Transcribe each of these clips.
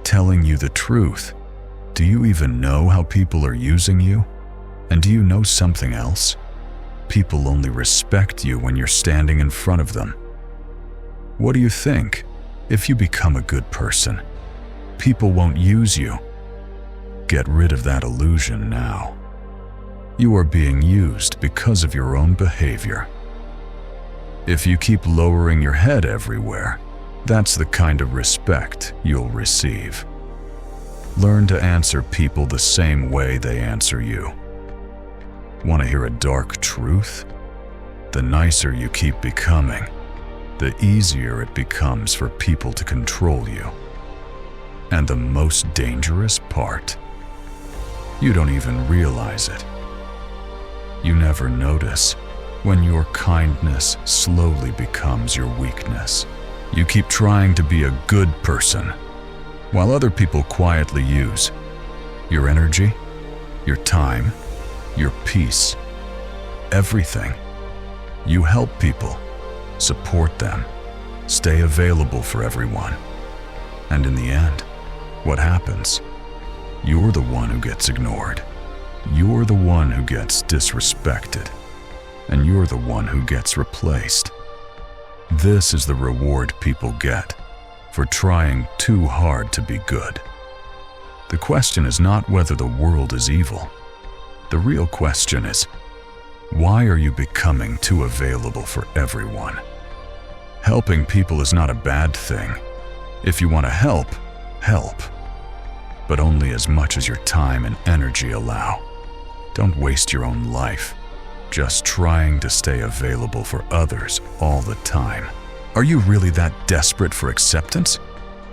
telling you the truth. Do you even know how people are using you? And do you know something else? People only respect you when you're standing in front of them. What do you think? If you become a good person, people won't use you. Get rid of that illusion now. You are being used because of your own behavior. If you keep lowering your head everywhere, that's the kind of respect you'll receive. Learn to answer people the same way they answer you. Want to hear a dark truth? The nicer you keep becoming, the easier it becomes for people to control you. And the most dangerous part, you don't even realize it. You never notice when your kindness slowly becomes your weakness. You keep trying to be a good person, while other people quietly use your energy, your time, your peace, everything. You help people, support them, stay available for everyone. And in the end, what happens? You're the one who gets ignored. You're the one who gets disrespected. And you're the one who gets replaced. This is the reward people get for trying too hard to be good. The question is not whether the world is evil. The real question is, why are you becoming too available for everyone? Helping people is not a bad thing. If you want to help, help. But only as much as your time and energy allow. Don't waste your own life just trying to stay available for others all the time. Are you really that desperate for acceptance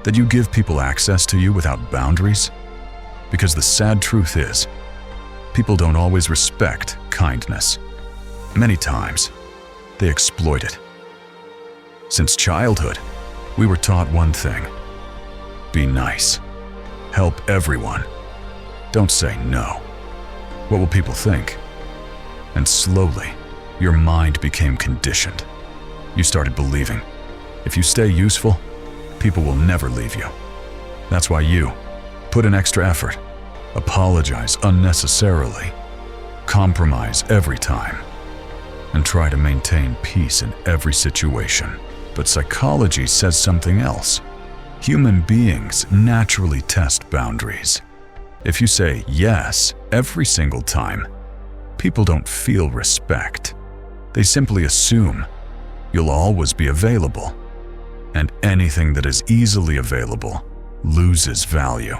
that you give people access to you without boundaries? Because the sad truth is, people don't always respect kindness. Many times, they exploit it. Since childhood, we were taught one thing: be nice, help everyone, don't say no. What will people think? And slowly, your mind became conditioned. You started believing, if you stay useful, people will never leave you. That's why you put in extra effort, apologize unnecessarily, compromise every time, and try to maintain peace in every situation. But psychology says something else. Human beings naturally test boundaries. If you say yes every single time, people don't feel respect. They simply assume you'll always be available, and anything that is easily available loses value.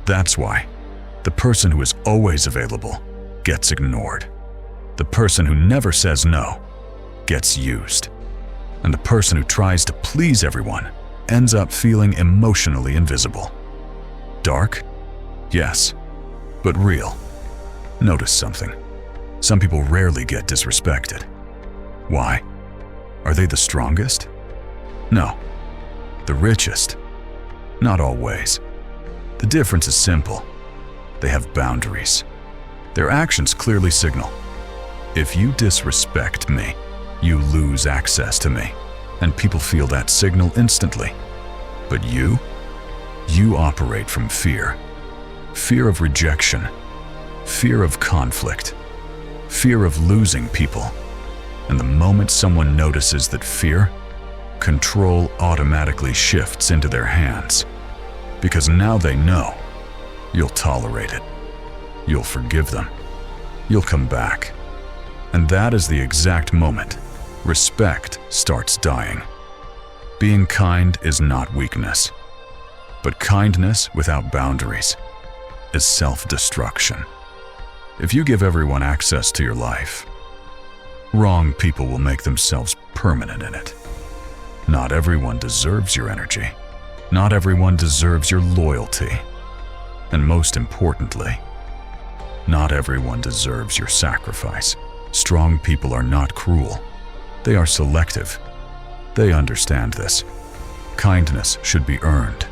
That's why the person who is always available gets ignored. The person who never says no gets used. And the person who tries to please everyone ends up feeling emotionally invisible. Dark? Yes, but real. Notice something. Some people rarely get disrespected. Why? Are they the strongest? No. The richest? Not always. The difference is simple. They have boundaries. Their actions clearly signal, if you disrespect me, you lose access to me, and people feel that signal instantly. But you operate from fear. Fear of rejection, fear of conflict, fear of losing people. And the moment someone notices that fear, control automatically shifts into their hands. Because now they know you'll tolerate it. You'll forgive them. You'll come back. And that is the exact moment respect starts dying. Being kind is not weakness, but kindness without boundaries is self-destruction. If you give everyone access to your life, wrong people will make themselves permanent in it. Not everyone deserves your energy. Not everyone deserves your loyalty. And most importantly, not everyone deserves your sacrifice. Strong people are not cruel. They are selective. They understand this. Kindness should be earned,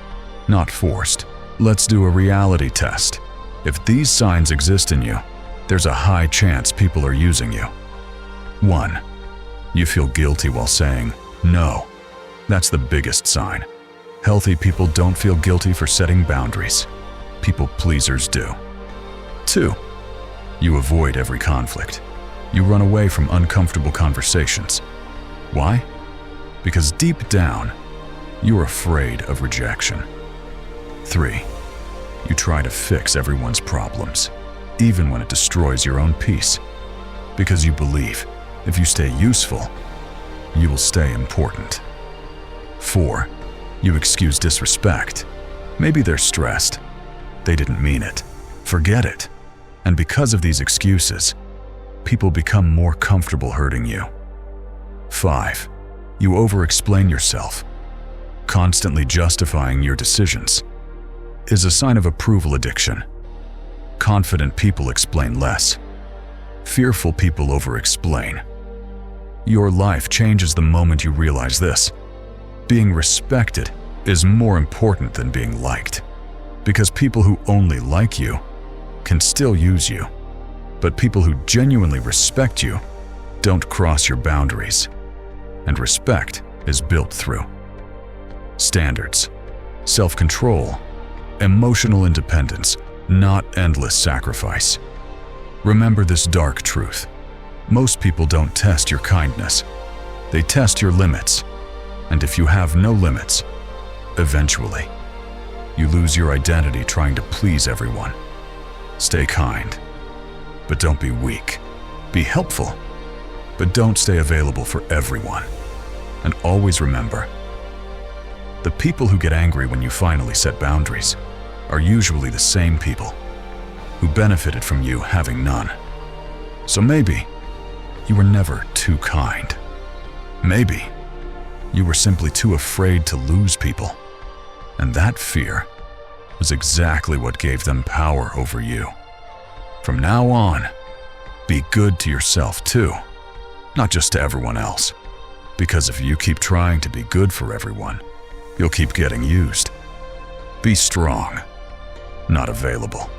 not forced. Let's do a reality test. If these signs exist in you, there's a high chance people are using you. 1. You feel guilty while saying no. That's the biggest sign. Healthy people don't feel guilty for setting boundaries. People pleasers do. 2. You avoid every conflict. You run away from uncomfortable conversations. Why? Because deep down, you're afraid of rejection. 3. You try to fix everyone's problems, even when it destroys your own peace, because you believe if you stay useful, you will stay important. 4. You excuse disrespect. Maybe they're stressed. They didn't mean it. Forget it. And because of these excuses, people become more comfortable hurting you. 5. You over-explain yourself. Constantly justifying your decisions is a sign of approval addiction. Confident people explain less. Fearful people over-explain. Your life changes the moment you realize this. Being respected is more important than being liked, because people who only like you can still use you, but people who genuinely respect you don't cross your boundaries, and respect is built through standards, self-control, emotional independence, not endless sacrifice. Remember this dark truth. Most people don't test your kindness. They test your limits. And if you have no limits, eventually, you lose your identity trying to please everyone. Stay kind, but don't be weak. Be helpful, but don't stay available for everyone. And always remember, the people who get angry when you finally set boundaries are usually the same people who benefited from you having none. So maybe you were never too kind. Maybe you were simply too afraid to lose people. And that fear was exactly what gave them power over you. From now on, be good to yourself too, not just to everyone else. Because if you keep trying to be good for everyone, you'll keep getting used. Be strong, not available.